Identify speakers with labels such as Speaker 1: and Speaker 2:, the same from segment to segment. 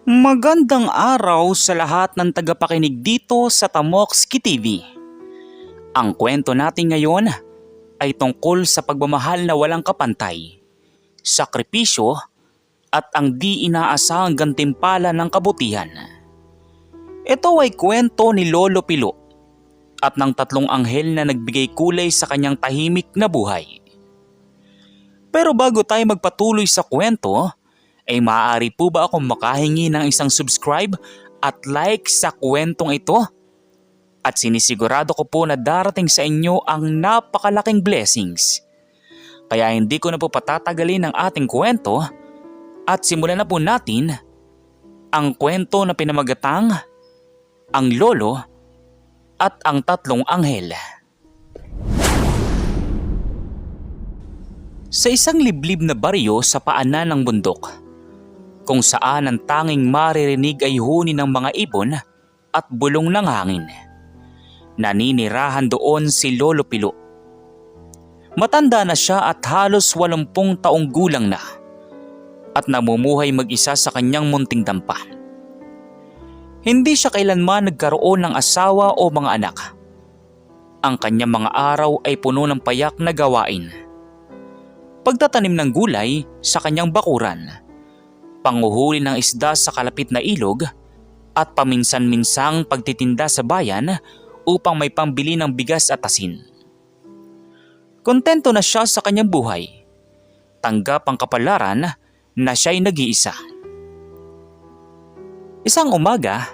Speaker 1: Magandang araw sa lahat ng tagapakinig dito sa Tamokski TV. Ang kwento natin ngayon ay tungkol sa pagmamahal na walang kapantay, sakripisyo at ang di inaasahang gantimpala ng kabutihan. Ito ay kwento ni Lolo Pilo at ng tatlong anghel na nagbigay kulay sa kanyang tahimik na buhay. Pero bago tayo magpatuloy sa kwento, ay maaari po ba akong makahingi ng isang subscribe at like sa kwentong ito? At sinisigurado ko po na darating sa inyo ang napakalaking blessings. Kaya hindi ko na po patatagalin ang ating kwento at simulan na po natin ang kwento na pinamagatang Ang Lolo at ang Tatlong Anghel. Sa isang liblib na baryo sa paanan ng bundok, kung saan ang tanging maririnig ay huni ng mga ibon at bulong ng hangin, naninirahan doon si Lolo Pilo. Matanda na siya at halos 80 taong gulang na at namumuhay mag-isa sa kanyang munting dampa. Hindi siya kailanman nagkaroon ng asawa o mga anak. Ang kanyang mga araw ay puno ng payak na gawain. Pagtatanim ng gulay sa kanyang bakuran, panguhuli ng isda sa kalapit na ilog at paminsan-minsang pagtitinda sa bayan upang may pambili ng bigas at asin. Kontento na siya sa kanyang buhay. Tanggap ang kapalaran na siya'y nag-iisa. Isang umaga,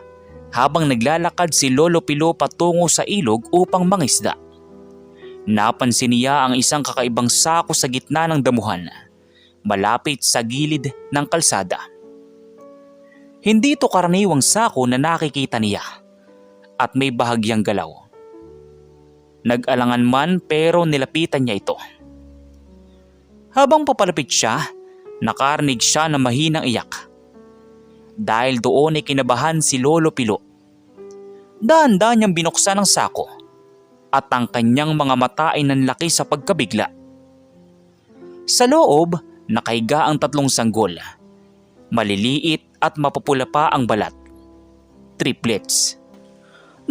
Speaker 1: habang naglalakad si Lolo Pilo patungo sa ilog upang mangisda, napansin niya ang isang kakaibang sako sa gitna ng damuhan, malapit sa gilid ng kalsada. Hindi ito karaniwang sako na nakikita niya at may bahagyang galaw. Nag-alangan man pero nilapitan niya ito. Habang papalapit siya, nakarinig siya ng mahinang iyak. Dahil doon ay kinabahan si Lolo Pilo. Dahan-dahan niyang binuksan ang sako at ang kanyang mga mata ay nanlaki sa pagkabigla. Sa loob, nakahiga ang tatlong sanggol. Maliliit at mapupula pa ang balat. Triplets.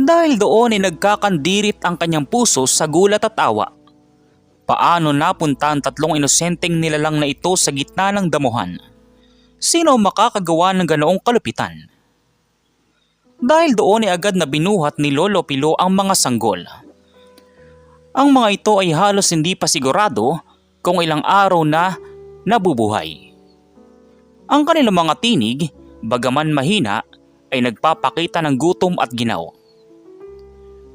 Speaker 1: Dahil doon ay nagkakandirit ang kanyang puso sa gulat at awa. Paano napunta ang tatlong inosenteng nilalang na ito sa gitna ng damuhan? Sino ang makakagawa ng ganoong kalupitan? Dahil doon ay agad na binuhat ni Lolo Pilo ang mga sanggol. Ang mga ito ay halos hindi pa sigurado kung ilang araw na nabubuhay. Ang kanilang mga tinig, bagaman mahina, ay nagpapakita ng gutom at ginaw.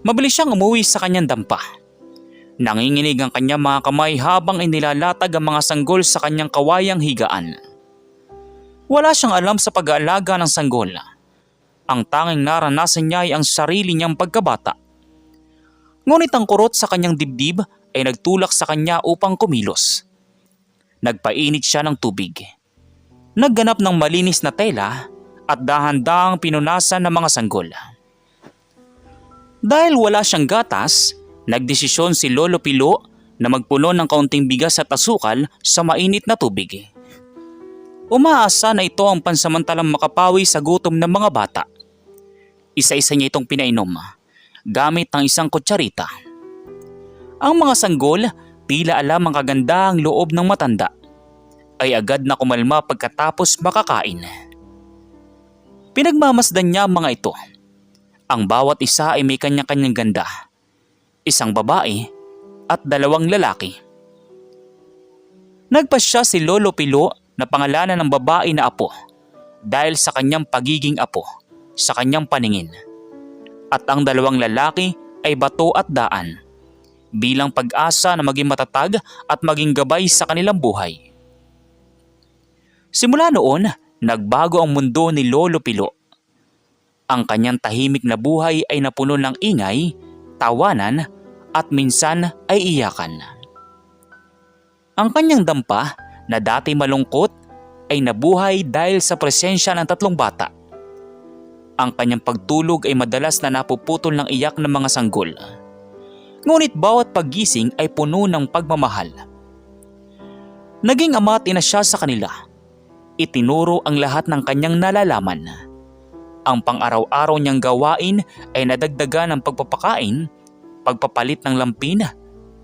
Speaker 1: Mabilis siyang umuwi sa kanyang dampa. Nanginginig ang kanyang mga kamay habang inilalatag ang mga sanggol sa kanyang kawayang higaan. Wala siyang alam sa pag-aalaga ng sanggol. Ang tanging naranasan niya ay ang sarili niyang pagkabata. Ngunit ang kurot sa kanyang dibdib ay nagtulak sa kanya upang kumilos. Nagpainit siya ng tubig. Nagganap ng malinis na tela at dahan-dahang pinunasan ng mga sanggol. Dahil wala siyang gatas, nagdesisyon si Lolo Pilo na magpuno ng kaunting bigas at asukal sa mainit na tubig. Umaasa na ito ang pansamantalang makapawi sa gutom ng mga bata. Isa-isa niya itong pinainom gamit ng isang kutsarita. Ang mga sanggol, tila alam ang kagandahang loob ng matanda, ay agad na kumalma pagkatapos makakain. Pinagmamasdan niya ang mga ito. Ang bawat isa ay may kanya-kanyang ganda. Isang babae at 2 lalaki. Nagpasya si Lolo Pilo na pangalanan ng babae na Apo dahil sa kanyang pagiging apo sa kanyang paningin. At ang 2 lalaki ay Bato at Daan bilang pag-asa na maging matatag at maging gabay sa kanilang buhay. Simula noon, nagbago ang mundo ni Lolo Pilo. Ang kanyang tahimik na buhay ay napuno ng ingay, tawanan at minsan ay iyakan. Ang kanyang dampa na dati malungkot ay nabuhay dahil sa presensya ng 3 bata. Ang kanyang pagtulog ay madalas na napuputol ng iyak ng mga sanggol. Ngunit bawat paggising ay puno ng pagmamahal. Naging ama at ina siya sa kanila. itinuro ang lahat ng kanyang nalalaman. Ang pang-araw-araw niyang gawain ay nadagdagan ng pagpapakain, pagpapalit ng lampin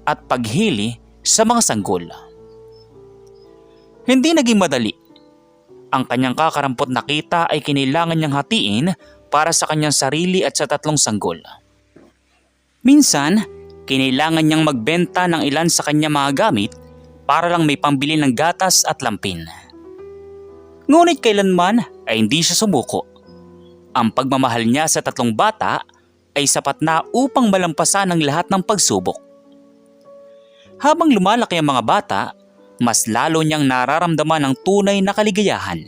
Speaker 1: at paghili sa mga sanggol. Hindi naging madali. Ang kanyang kakarampot na kita ay kinailangan niyang hatiin para sa kanyang sarili at sa 3 sanggol. Minsan, kinailangan niyang magbenta ng ilan sa kanyang mga gamit para lang may pambili ng gatas at lampin. Ngunit kailanman ay hindi siya sumuko. Ang pagmamahal niya sa 3 bata ay sapat na upang malampasan ang lahat ng pagsubok. Habang lumalaki ang mga bata, mas lalo niyang nararamdaman ang tunay na kaligayahan.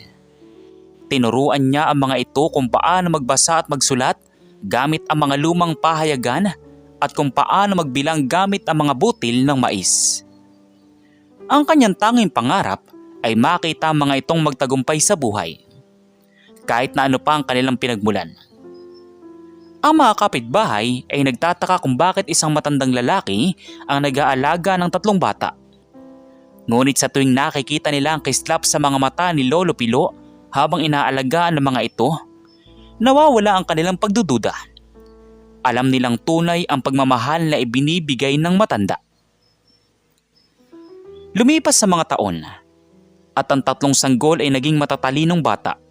Speaker 1: Tinuruan niya ang mga ito kung paano magbasa at magsulat gamit ang mga lumang pahayagan at kung paano magbilang gamit ang mga butil ng mais. Ang kanyang tanging pangarap ay makita ang mga itong magtagumpay sa buhay, kahit na ano pa ang kanilang pinagmulan. Ang mga kapitbahay ay nagtataka kung bakit isang matandang lalaki ang nag-aalaga ng 3 bata. Ngunit sa tuwing nakikita nila ang kislap sa mga mata ni Lolo Pilo habang inaalagaan ng mga ito, nawawala ang kanilang pagdududa. Alam nilang tunay ang pagmamahal na ibinibigay ng matanda. Lumipas sa mga taon at ang 3 sanggol ay naging matatalinong bata.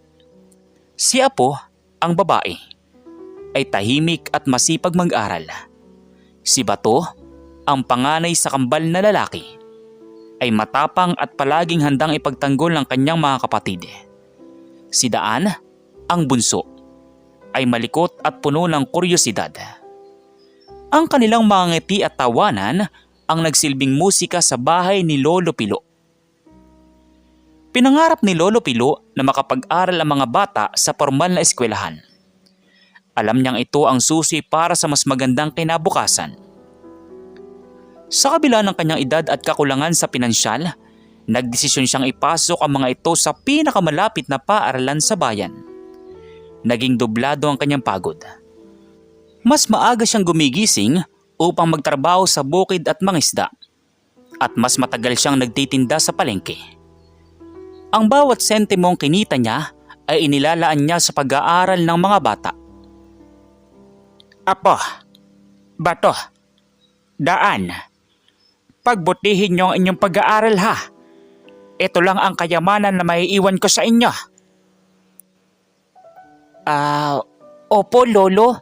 Speaker 1: Si Apo, ang babae, ay tahimik at masipag mag-aral. Si Bato, ang panganay sa kambal na lalaki, ay matapang at palaging handang ipagtanggol ng kanyang mga kapatid. Si Daan, ang bunso, ay malikot at puno ng kuryosidad. Ang kanilang mga ngiti at tawanan ang nagsilbing musika sa bahay ni Lolo Pilo. Pinangarap ni Lolo Pilo na makapag-aral ang mga bata sa formal na eskwelahan. Alam niyang ito ang susi para sa mas magandang kinabukasan. Sa kabila ng kanyang edad at kakulangan sa pinansyal, nagdesisyon siyang ipasok ang mga ito sa pinakamalapit na paaralan sa bayan. Naging dublado ang kanyang pagod. Mas maaga siyang gumigising upang magtrabaho sa bukid at mangisda, at mas matagal siyang nagtitinda sa palengke. Ang bawat sentimong kinita niya ay inilalaan niya sa pag-aaral ng mga bata. Apo, Bato, Daan, pagbutihin niyo ang inyong pag-aaral ha. Ito lang ang kayamanan na maiiwan ko sa inyo. Opo Lolo,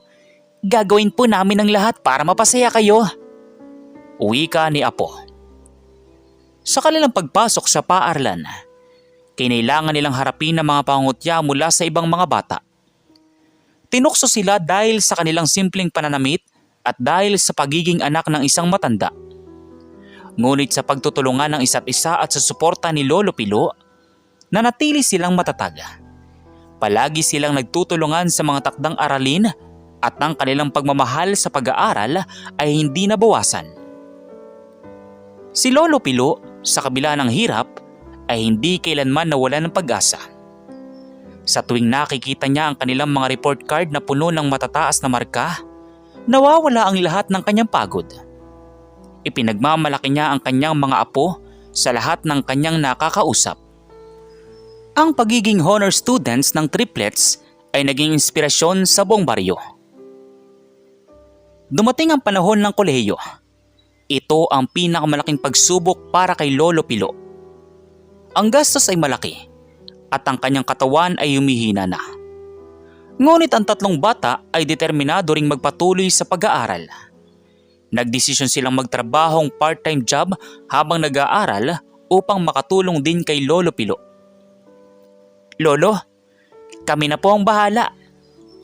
Speaker 1: gagawin po namin ang lahat para mapasaya kayo. Wika ni Apo. Sa kanilang pagpasok sa paaralan, kinailangan nilang harapin ang mga pangungutya mula sa ibang mga bata. Tinukso sila dahil sa kanilang simpleng pananamit at dahil sa pagiging anak ng isang matanda. Ngunit sa pagtutulungan ng isa't isa at sa suporta ni Lolo Pilo, nanatili silang matatag. Palagi silang nagtutulungan sa mga takdang aralin at ang kanilang pagmamahal sa pag-aaral ay hindi nabawasan. Si Lolo Pilo, sa kabila ng hirap, ay hindi kailanman nawalan ng pag-asa. Sa tuwing nakikita niya ang kanilang mga report card na puno ng matataas na marka, nawawala ang lahat ng kanyang pagod. Ipinagmamalaki niya ang kanyang mga apo sa lahat ng kanyang nakakausap. Ang pagiging honor students ng triplets ay naging inspirasyon sa buong baryo. Dumating ang panahon ng kolehiyo. Ito ang pinakamalaking pagsubok para kay Lolo Pilo. Ang gastos ay malaki at ang kanyang katawan ay humihina na. Ngunit ang 3 bata ay determinado ring magpatuloy sa pag-aaral. Nagdesisyon silang magtrabahong part-time job habang nag-aaral upang makatulong din kay Lolo Pilo. Lolo, kami na po ang bahala.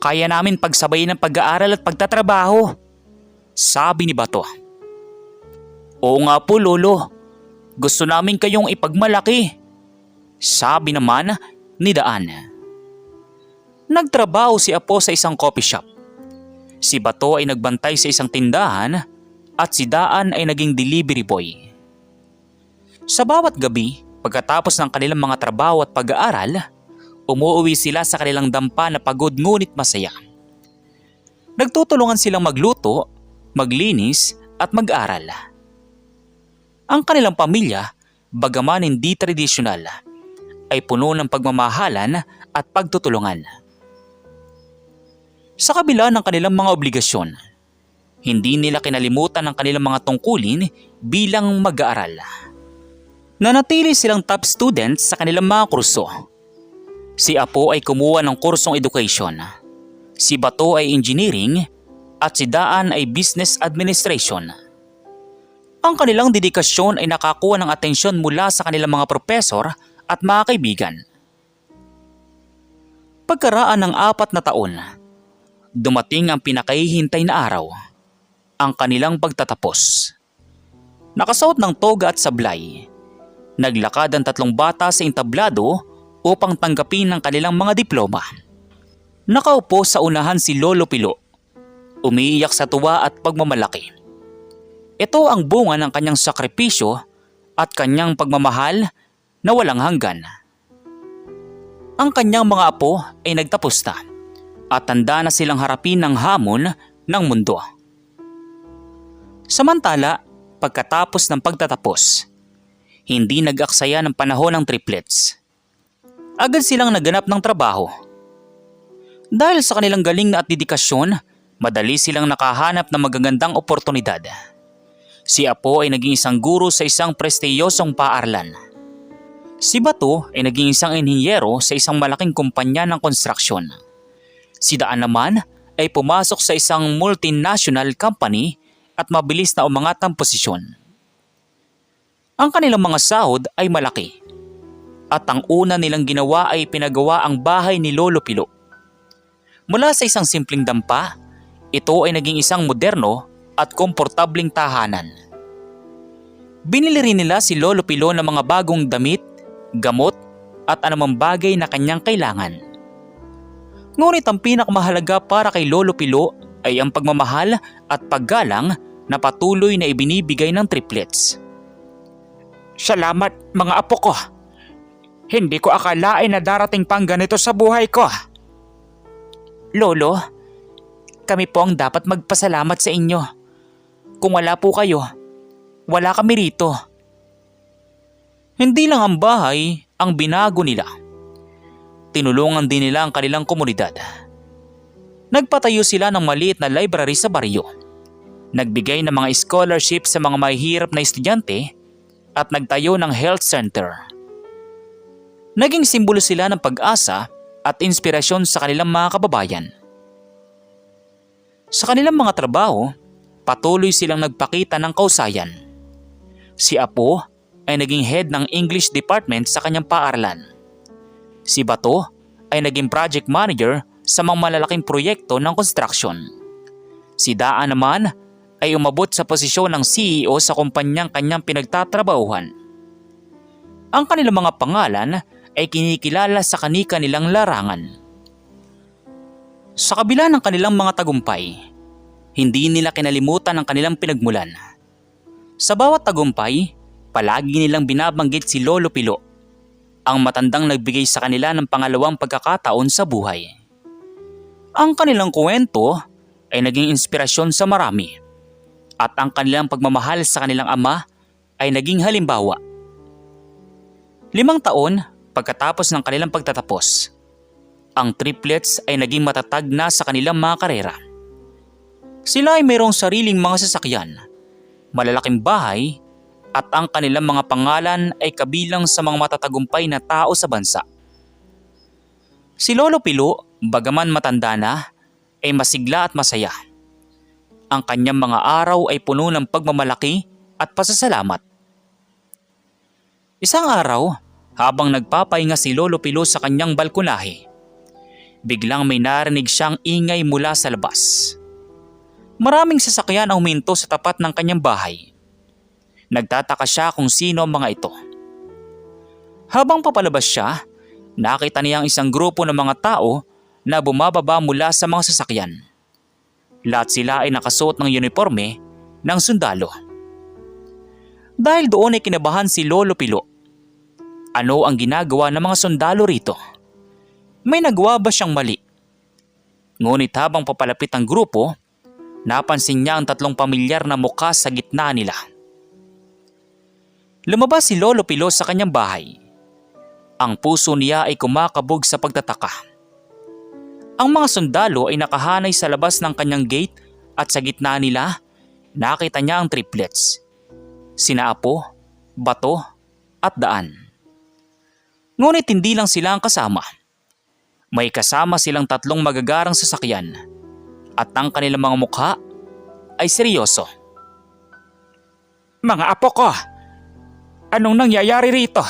Speaker 1: Kaya namin pagsabayin ng pag-aaral at pagtatrabaho, sabi ni Bato. Oo nga po Lolo, gusto namin kayong ipagmalaki, sabi naman ni Daan. Nagtrabaho si Apo sa isang coffee shop. Si Bato ay nagbantay sa isang tindahan at si Daan ay naging delivery boy. Sa bawat gabi, pagkatapos ng kanilang mga trabaho at pag-aaral, umuwi sila sa kanilang dampa na pagod ngunit masaya. Nagtutulungan silang magluto, maglinis at mag-aral. Ang kanilang pamilya, bagaman hindi tradisyonal, ay puno ng pagmamahalan at pagtutulungan. Sa kabila ng kanilang mga obligasyon, hindi nila kinalimutan ang kanilang mga tungkulin bilang mag-aaral. Nanatili silang top students sa kanilang mga kurso. Si Apo ay kumuha ng kursong education, si Bato ay engineering, at si Daan ay business administration. Ang kanilang dedikasyon ay nakakuha ng atensyon mula sa kanilang mga propesor at mga kaibigan. Pagkaraan ng 4 na taon, dumating ang pinakahihintay na araw, ang kanilang pagtatapos. Nakasuot ng toga at sablay, naglakad ang 3 bata sa entablado upang tanggapin ang kanilang mga diploma. Nakaupo sa unahan si Lolo Pilo, umiiyak sa tuwa at pagmamalaki. Ito ang bunga ng kanyang sakripisyo at kanyang pagmamahal na walang hanggan. Ang kanyang mga apo ay nagtapos na at tanda na silang harapin ng hamon ng mundo. Samantala, pagkatapos ng pagtatapos, hindi nag-aksaya ng panahon ng triplets. Agad silang naganap ng trabaho. Dahil sa kanilang galing at dedikasyon, madali silang nakahanap ng magagandang oportunidad. Si Apo ay naging isang guro sa isang prestiyosong paaralan. Si Bato ay naging isang inhinyero sa isang malaking kumpanya ng konstruksyon. Si Daan naman ay pumasok sa isang multinational company at mabilis na umangat ang posisyon. Ang kanilang mga sahod ay malaki at ang una nilang ginawa ay pinagawa ang bahay ni Lolo Pilo. Mula sa isang simpleng dampa, ito ay naging isang moderno at komportabling tahanan. Binili rin nila si Lolo Pilo ng mga bagong damit, gamot at anumang bagay na kanyang kailangan. Ngunit ang pinakamahalaga para kay Lolo Pilo ay ang pagmamahal at paggalang na patuloy na ibinibigay ng triplets. Salamat mga apo ko. Hindi ko akalain na darating pang ganito sa buhay ko. Lolo, kami po ang dapat magpasalamat sa inyo. Kung wala po kayo, wala kami rito. Hindi lang ang bahay ang binago nila. Tinulungan din nila ang kanilang komunidad. Nagpatayo sila ng maliit na library sa baryo. Nagbigay ng mga scholarship sa mga mahihirap na estudyante at nagtayo ng health center. Naging simbolo sila ng pag-asa at inspirasyon sa kanilang mga kababayan. Sa kanilang mga trabaho, patuloy silang nagpakita ng kausayan. Si Apo ay naging head ng English department sa kanyang paaralan. Si Bato ay naging project manager sa mga malalaking proyekto ng construction. Si Daan naman ay umabot sa posisyon ng CEO sa kumpanyang kanyang pinagtatrabahuhan. Ang kanilang mga pangalan ay kinikilala sa kani-kanilang larangan. Sa kabila ng kanilang mga tagumpay, hindi nila kinalimutan ang kanilang pinagmulan. Sa bawat tagumpay, palagi nilang binabanggit si Lolo Pilo, ang matandang nagbigay sa kanila ng pangalawang pagkakataon sa buhay. Ang kanilang kwento ay naging inspirasyon sa marami at ang kanilang pagmamahal sa kanilang ama ay naging halimbawa. 5 taon pagkatapos ng kanilang pagtatapos, ang triplets ay naging matatag na sa kanilang mga karera. Sila ay mayroong sariling mga sasakyan, malalaking bahay, at ang kanilang mga pangalan ay kabilang sa mga matatagumpay na tao sa bansa. Si Lolo Pilo, bagaman matanda na, ay masigla at masaya. Ang kanyang mga araw ay puno ng pagmamalaki at pasasalamat. Isang araw, habang nagpapahinga si Lolo Pilo sa kanyang balkonahe, biglang may narinig siyang ingay mula sa labas. Maraming sasakyan ang huminto sa tapat ng kanyang bahay. Nagtataka siya kung sino ang mga ito. Habang papalabas siya, nakita niya ang isang grupo ng mga tao na bumababa mula sa mga sasakyan. Lahat sila ay nakasuot ng uniforme ng sundalo. Dahil doon ay kinabahan si Lolo Pilo. Ano ang ginagawa ng mga sundalo rito? May nagawa ba siyang mali? Ngunit habang papalapit ang grupo, napansin niya ang 3 pamilyar na mukha sa gitna nila. Lumabas si Lolo Pilo sa kanyang bahay. Ang puso niya ay kumakabog sa pagtataka. Ang mga sundalo ay nakahanay sa labas ng kanyang gate at sa gitna nila, nakita niya ang triplets. Sina Apo, Bato at Daan. Ngunit hindi lang sila ang kasama. May kasama silang 3 magagarang sasakyan at ang kanilang mga mukha ay seryoso. Mga apo ko, anong nangyayari rito?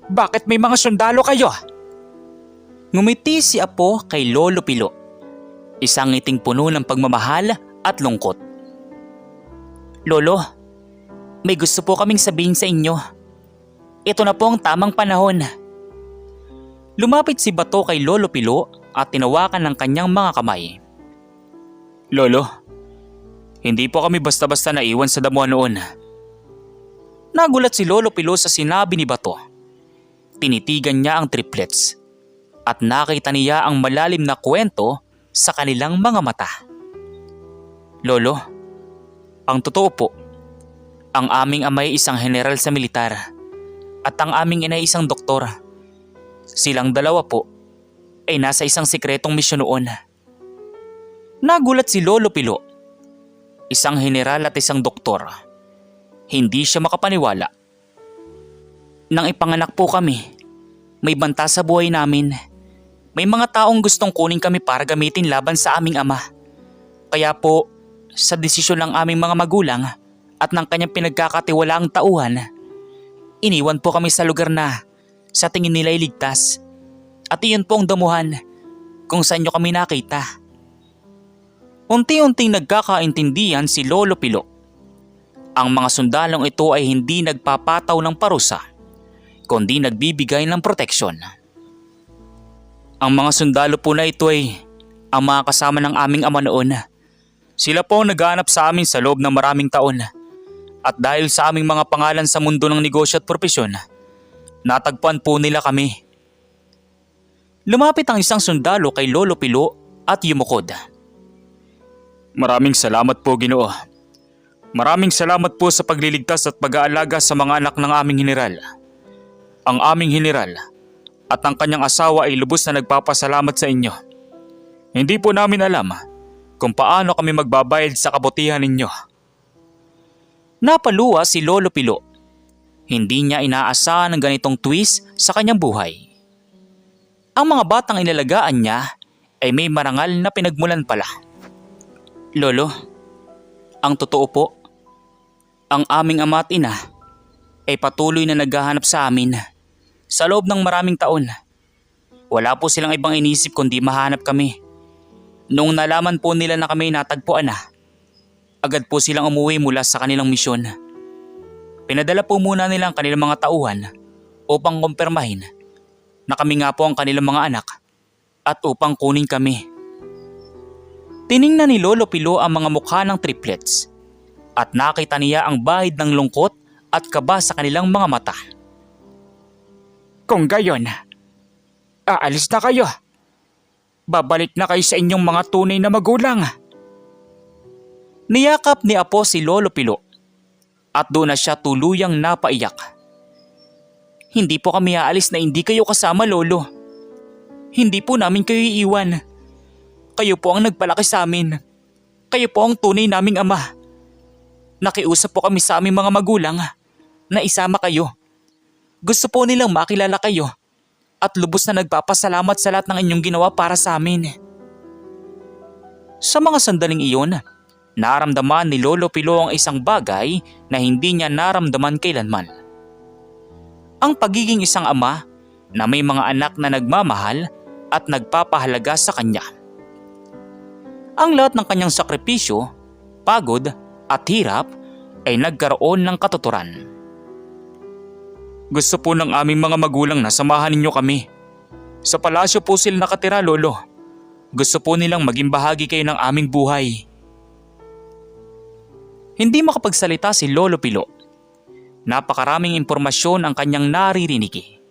Speaker 1: Bakit may mga sundalo kayo? Ngumiti si Apo kay Lolo Pilo. Isang ngiting puno ng pagmamahal at lungkot. Lolo, may gusto po kaming sabihin sa inyo. Ito na po ang tamang panahon. Lumapit si Bato kay Lolo Pilo at tinawakan ng kanyang mga kamay. Lolo, hindi po kami basta-basta naiwan sa damuhan noon. Nagulat si Lolo Pilo sa sinabi ni Bato. Tinitigan niya ang triplets at nakita niya ang malalim na kwento sa kanilang mga mata. Lolo, ang totoo po, ang aming ama ay isang general sa militar at ang aming ina ay isang doktor. Silang dalawa po ay nasa isang sikretong misyon noon. Nagulat si Lolo Pilo. Isang general at isang doktor. Hindi siya makapaniwala. Nang ipanganak po kami, may banta sa buhay namin. May mga taong gustong kunin kami para gamitin laban sa aming ama. Kaya po, sa desisyon ng aming mga magulang at ng kanyang pinagkakatiwalaang tauhan, iniwan po kami sa lugar na sa tingin nila ay ligtas. At iyon po ang damuhan kung saan nyo kami nakita. Unti-unting nagkakaintindihan si Lolo Pilo. Ang mga sundalong ito ay hindi nagpapataw ng parusa, kundi nagbibigay ng proteksyon. Ang mga sundalo po na ito ay ang mga kasama ng aming ama noon. Sila po ang naghahanap sa amin sa loob ng maraming taon. At dahil sa aming mga pangalan sa mundo ng negosyo at propesyon, natagpuan po nila kami. Lumapit ang isang sundalo kay Lolo Pilo at yumukod. Maraming salamat po, Ginoo. Maraming salamat po sa pagliligtas at pag-aalaga sa mga anak ng aming general. Ang aming general at ang kanyang asawa ay lubos na nagpapasalamat sa inyo. Hindi po namin alam kung paano kami magbabayad sa kabutihan ninyo. Napaluwa si Lolo Pilo. Hindi niya inaasahan ng ganitong twist sa kanyang buhay. Ang mga batang inalagaan niya ay may marangal na pinagmulan pala. Lolo, ang totoo po, ang aming ama at ina ay patuloy na naghahanap sa amin sa loob ng maraming taon. Wala po silang ibang inisip kundi mahanap kami. Noong nalaman po nila na kami natagpuan na, agad po silang umuwi mula sa kanilang misyon. Pinadala po muna nila ang kanilang mga tauhan upang kumpirmahin na kami nga po ang kanilang mga anak at upang kunin kami. Tiningnan ni Lolo Pilo ang mga mukha ng triplets at nakita niya ang bahid ng lungkot at kaba sa kanilang mga mata. Kung gayon, aalis na kayo. Babalik na kayo sa inyong mga tunay na magulang. Niyakap ni Apo si Lolo Pilo at doon na siya tuluyang napaiyak. Hindi po kami aalis na hindi kayo kasama, Lolo. Hindi po namin kayo iiwan. Kayo po ang nagpalaki sa amin. Kayo po ang tunay naming ama. Nakiusap po kami sa aming mga magulang na isama kayo. Gusto po nilang makilala kayo at lubos na nagpapasalamat sa lahat ng inyong ginawa para sa amin. Sa mga sandaling iyon, naramdaman ni Lolo Pilo ang isang bagay na hindi niya naramdaman kailanman. Ang pagiging isang ama na may mga anak na nagmamahal at nagpapahalaga sa kanya. Ang lahat ng kanyang sakripisyo, pagod at hirap ay nagkaroon ng katuturan. Gusto po ng aming mga magulang na samahan ninyo kami. Sa palasyo po sila nakatira, Lolo. Gusto po nilang maging bahagi kayo ng aming buhay. Hindi makapagsalita si Lolo Pilo. Napakaraming impormasyon ang kanyang naririnig.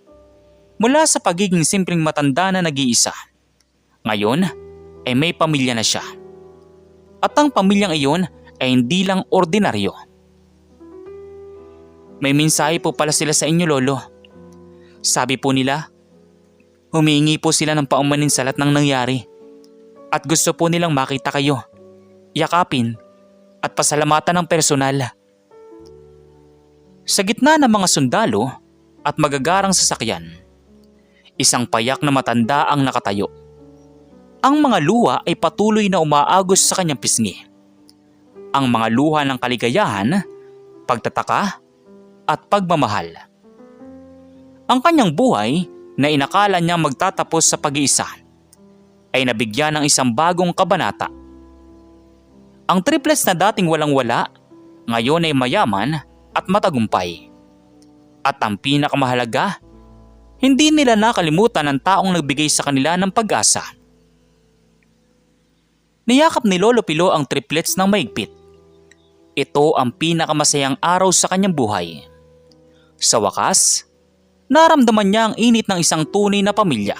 Speaker 1: Mula sa pagiging simpleng matanda na nag-iisa. Ngayon, ay may pamilya na siya. At ang pamilyang iyon ay hindi lang ordinaryo. May mensahe po pala sila sa inyo, Lolo. Sabi po nila, humingi po sila ng paumanin sa lahat ng nangyari at gusto po nilang makita kayo, yakapin at pasalamatan ng personal. Sa gitna ng mga sundalo at magagarang sasakyan, isang payak na matanda ang nakatayo. Ang mga luha ay patuloy na umaagos sa kanyang pisngi. Ang mga luha ng kaligayahan, pagtataka at pagmamahal. Ang kanyang buhay na inakala niyang magtatapos sa pag-iisa ay nabigyan ng isang bagong kabanata. Ang triplets na dating walang-wala, ngayon ay mayaman at matagumpay. At ang pinakamahalaga, hindi nila nakalimutan ang taong nagbigay sa kanila ng pag-asa. Niyakap ni Lolo Pilo ang triplets ng mahigpit. Ito ang pinakamasayang araw sa kanyang buhay. Sa wakas, naramdaman niya ang init ng isang tunay na pamilya.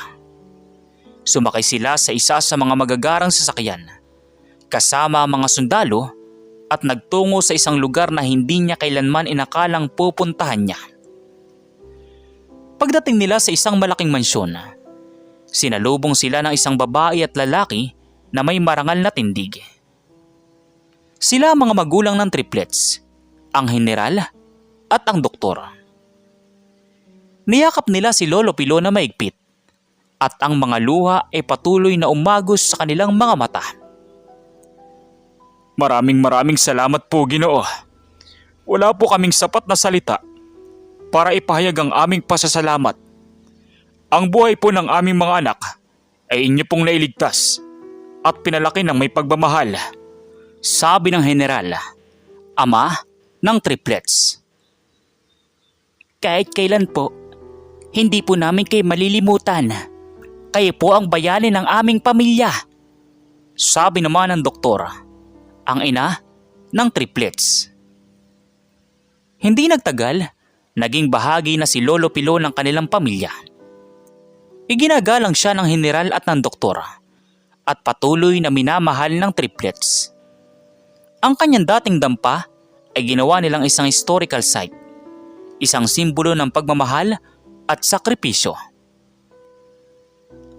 Speaker 1: Sumakay sila sa isa sa mga magagarang sasakyan, kasama ang mga sundalo at nagtungo sa isang lugar na hindi niya kailanman inakalang pupuntahan niya. Pagdating nila sa isang malaking mansyon, sinalubong sila ng isang babae at lalaki na may marangal na tindig. Sila ang mga magulang ng triplets, ang general at ang doktor. Niyakap nila si Lolo Pilo na mahigpit at ang mga luha ay patuloy na umagos sa kanilang mga mata. Maraming salamat po, Ginoo. Wala po kaming sapat na salita para ipahayag ang aming pasasalamat. Ang buhay po ng aming mga anak ay inyo pong nailigtas at pinalaki ng may pagmamahal, sabi ng general, ama ng triplets. Kahit kailan po, hindi po namin kayo malilimutan. Kayo po ang bayani ng aming pamilya, sabi naman ng doktor, ang ina ng triplets. Hindi nagtagal, naging bahagi na si Lolo Pilo ng kanilang pamilya. Iginagalang siya ng general at ng doktor at patuloy na minamahal ng triplets. Ang kanyang dating dampa ay ginawa nilang isang historical site, isang simbolo ng pagmamahal at sakripisyo.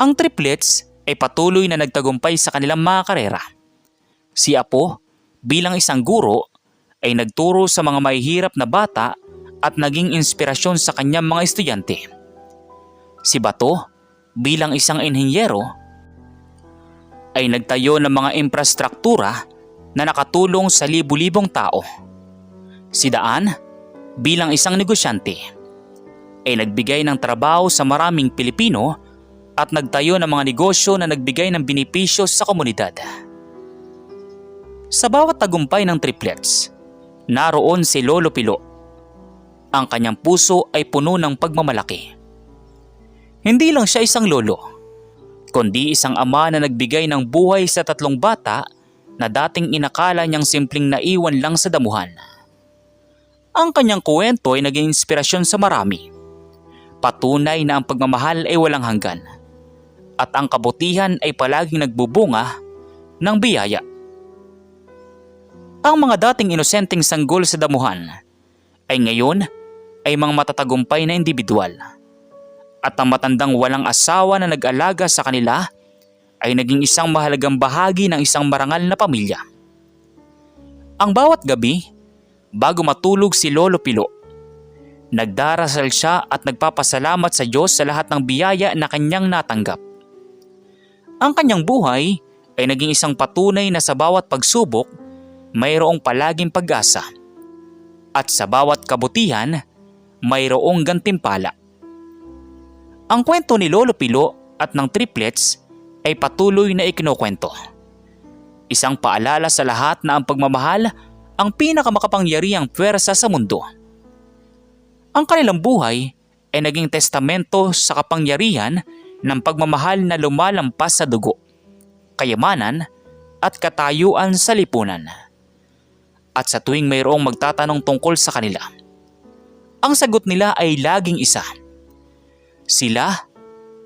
Speaker 1: Ang triplets ay patuloy na nagtagumpay sa kanilang mga karera. Si Apo, bilang isang guro, ay nagturo sa mga mahihirap na bata at naging inspirasyon sa kanyang mga estudyante. Si Bato, bilang isang inhinyero, ay nagtayo ng mga infrastruktura na nakatulong sa libu-libong tao. Si Daan, bilang isang negosyante, ay nagbigay ng trabaho sa maraming Pilipino at nagtayo ng mga negosyo na nagbigay ng benepisyo sa komunidad. Sa bawat tagumpay ng triplets, naroon si Lolo Pilo. Ang kanyang puso ay puno ng pagmamalaki. Hindi lang siya isang lolo, kundi isang ama na nagbigay ng buhay sa 3 bata na dating inakala niyang simpleng naiwan lang sa damuhan. Ang kanyang kwento ay naging inspirasyon sa marami. Patunay na ang pagmamahal ay walang hanggan at ang kabutihan ay palaging nagbubunga ng biyaya. Ang mga dating inosenteng sanggol sa damuhan ay ngayon ay mga matatagumpay na individual. At ang matandang walang asawa na nag-alaga sa kanila ay naging isang mahalagang bahagi ng isang marangal na pamilya. Ang bawat gabi, bago matulog si Lolo Pilo, nagdarasal siya at nagpapasalamat sa Diyos sa lahat ng biyaya na kanyang natanggap. Ang kanyang buhay ay naging isang patunay na sa bawat pagsubok, mayroong palaging pag-asa. At sa bawat kabutihan, mayroong gantimpala. Ang kwento ni Lolo Pilo at ng triplets ay patuloy na ikinukwento. Isang paalala sa lahat na ang pagmamahal ang pinakamakapangyarihang puwersa sa mundo. Ang kanilang buhay ay naging testamento sa kapangyarihan ng pagmamahal na lumalampas sa dugo, kayamanan at katayuan sa lipunan. At sa tuwing mayroong magtatanong tungkol sa kanila, ang sagot nila ay laging isa. Sila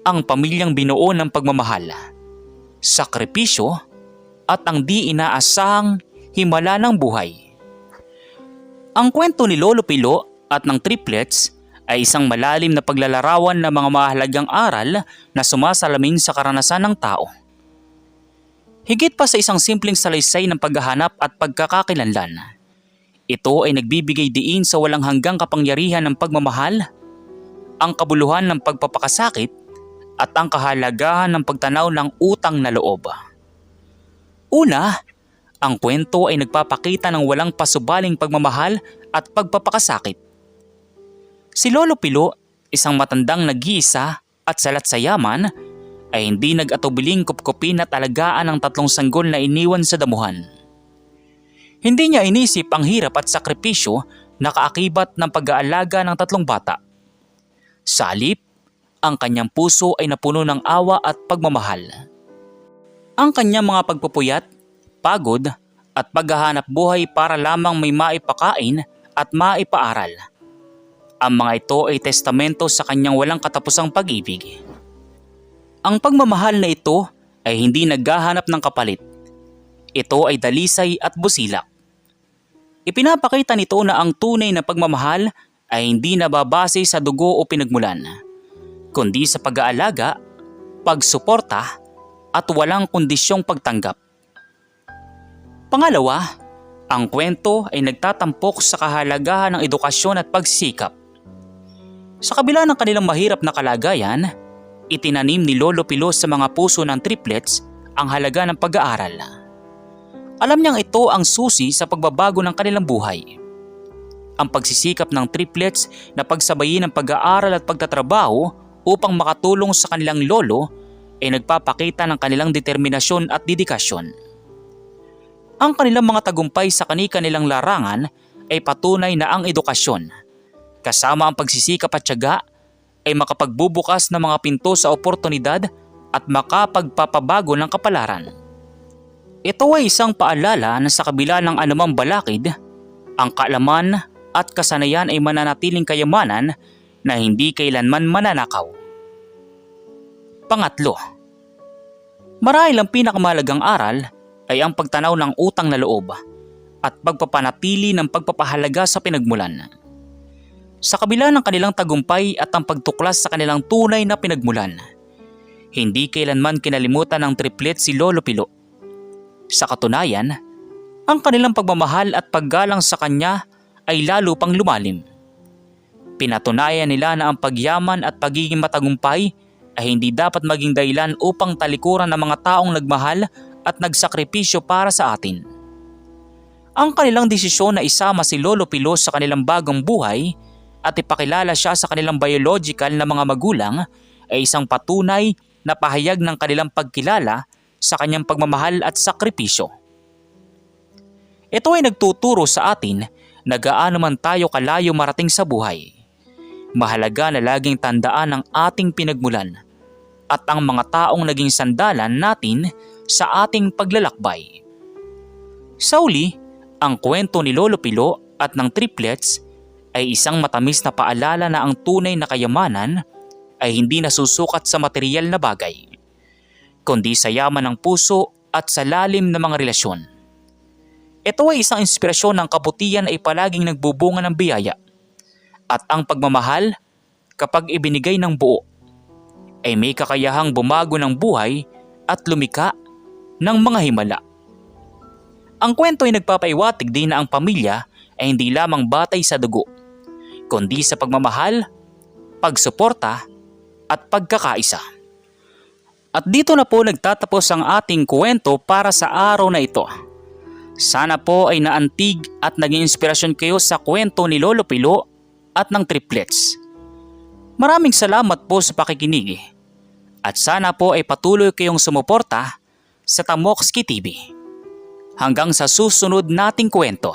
Speaker 1: ang pamilyang binuo ng pagmamahal, sakripisyo at ang di inaasahang himala ng buhay. Ang kwento ni Lolo Pilo at ng triplets ay isang malalim na paglalarawan ng mga mahalagang aral na sumasalamin sa karanasan ng tao. Higit pa sa isang simpleng salaysay ng paghahanap at pagkakakilanlan, ito ay nagbibigay diin sa walang hanggang kapangyarihan ng pagmamahal, ang kabuluhan ng pagpapakasakit at ang kahalagahan ng pagtanaw ng utang na loob. Una, ang kwento ay nagpapakita ng walang pasubaling pagmamahal at pagpapakasakit. Si Lolo Pilo, isang matandang nag-iisa at salat sa yaman, ay hindi nag-atubiling kupkupin at alagaan ang 3 sanggol na iniwan sa damuhan. Hindi niya inisip ang hirap at sakripisyo na kaakibat ng pag-aalaga ng 3 bata. Sa halip, ang kanyang puso ay napuno ng awa at pagmamahal. Ang kanyang mga pagpupuyat, pagod at paghahanap buhay para lamang may maipakain at maipaaral. Ang mga ito ay testamento sa kanyang walang katapusang pag-ibig. Ang pagmamahal na ito ay hindi naghahanap ng kapalit. Ito ay dalisay at busilak. Ipinapakita nito na ang tunay na pagmamahal ay hindi nababase sa dugo o pinagmulan, kundi sa pag-aalaga, pagsuporta at walang kondisyong pagtanggap. Pangalawa, ang kwento ay nagtatampok sa kahalagahan ng edukasyon at pagsisikap. Sa kabila ng kanilang mahirap na kalagayan, itinanim ni Lolo Pilo sa mga puso ng triplets ang halaga ng pag-aaral. Alam niyang ito ang susi sa pagbabago ng kanilang buhay. Ang pagsisikap ng triplets na pagsabayin ng pag-aaral at pagtatrabaho upang makatulong sa kanilang lolo ay nagpapakita ng kanilang determinasyon at dedikasyon. Ang kanilang mga tagumpay sa kani-kanilang larangan ay patunay na ang edukasyon, kasama ang pagsisikap at tiyaga, ay makapagbubukas ng mga pinto sa oportunidad at makapagpapabago ng kapalaran. Ito ay isang paalala na sa kabila ng anumang balakid, ang kaalaman at kasanayan ay mananatiling kayamanan na hindi kailanman mananakaw. Pangatlo, marahil ang pinakamahalagang aral ay ang pagtanaw ng utang na loob at pagpapanatili ng pagpapahalaga sa pinagmulan. Sa kabila ng kanilang tagumpay at ang pagtuklas sa kanilang tunay na pinagmulan, hindi kailanman kinalimutan ng triplet si Lolo Pilo. Sa katunayan, ang kanilang pagmamahal at paggalang sa kanya ay lalo pang lumalim. Pinatunayan nila na ang pagyaman at pagiging matagumpay ay hindi dapat maging dahilan upang talikuran ng mga taong nagmahal at nagsakripisyo para sa atin. Ang kanilang desisyon na isama si Lolo Pilo sa kanilang bagong buhay at ipakilala siya sa kanilang biological na mga magulang ay isang patunay na pahayag ng kanilang pagkilala sa kanyang pagmamahal at sakripisyo. Ito ay nagtuturo sa atin na gaano man tayo kalayo marating sa buhay, mahalaga na laging tandaan ang ating pinagmulan at ang mga taong naging sandalan natin sa ating paglalakbay. Sa uli, ang kwento ni Lolo Pilo at ng triplets ay isang matamis na paalala na ang tunay na kayamanan ay hindi nasusukat sa material na bagay, kundi sa yaman ng puso at sa lalim ng mga relasyon. Ito ay isang inspirasyon ng kabutihan ay palaging nagbubunga ng biyaya, at ang pagmamahal, kapag ibinigay ng buo, ay may kakayahang bumago ng buhay at lumika ng mga himala. Ang kwento ay nagpapaiwatig din na ang pamilya ay hindi lamang batay sa dugo, kundi sa pagmamahal, pagsuporta at pagkakaisa. At dito na po nagtatapos ang ating kwento para sa araw na ito. Sana po ay naantig at naging inspirasyon kayo sa kwento ni Lolo Pilo at ng triplets. Maraming salamat po sa pakikinig at sana po ay patuloy kayong sumuporta sa Tamokski TV. Hanggang sa susunod nating kwento.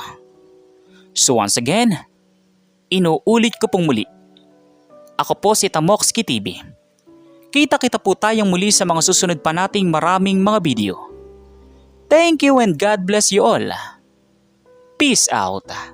Speaker 1: So once again, inuulit ko pong muli. Ako po si Tamokski TV. Kita-kita po tayong muli sa mga susunod pa nating maraming mga video. Thank you and God bless you all. Peace out.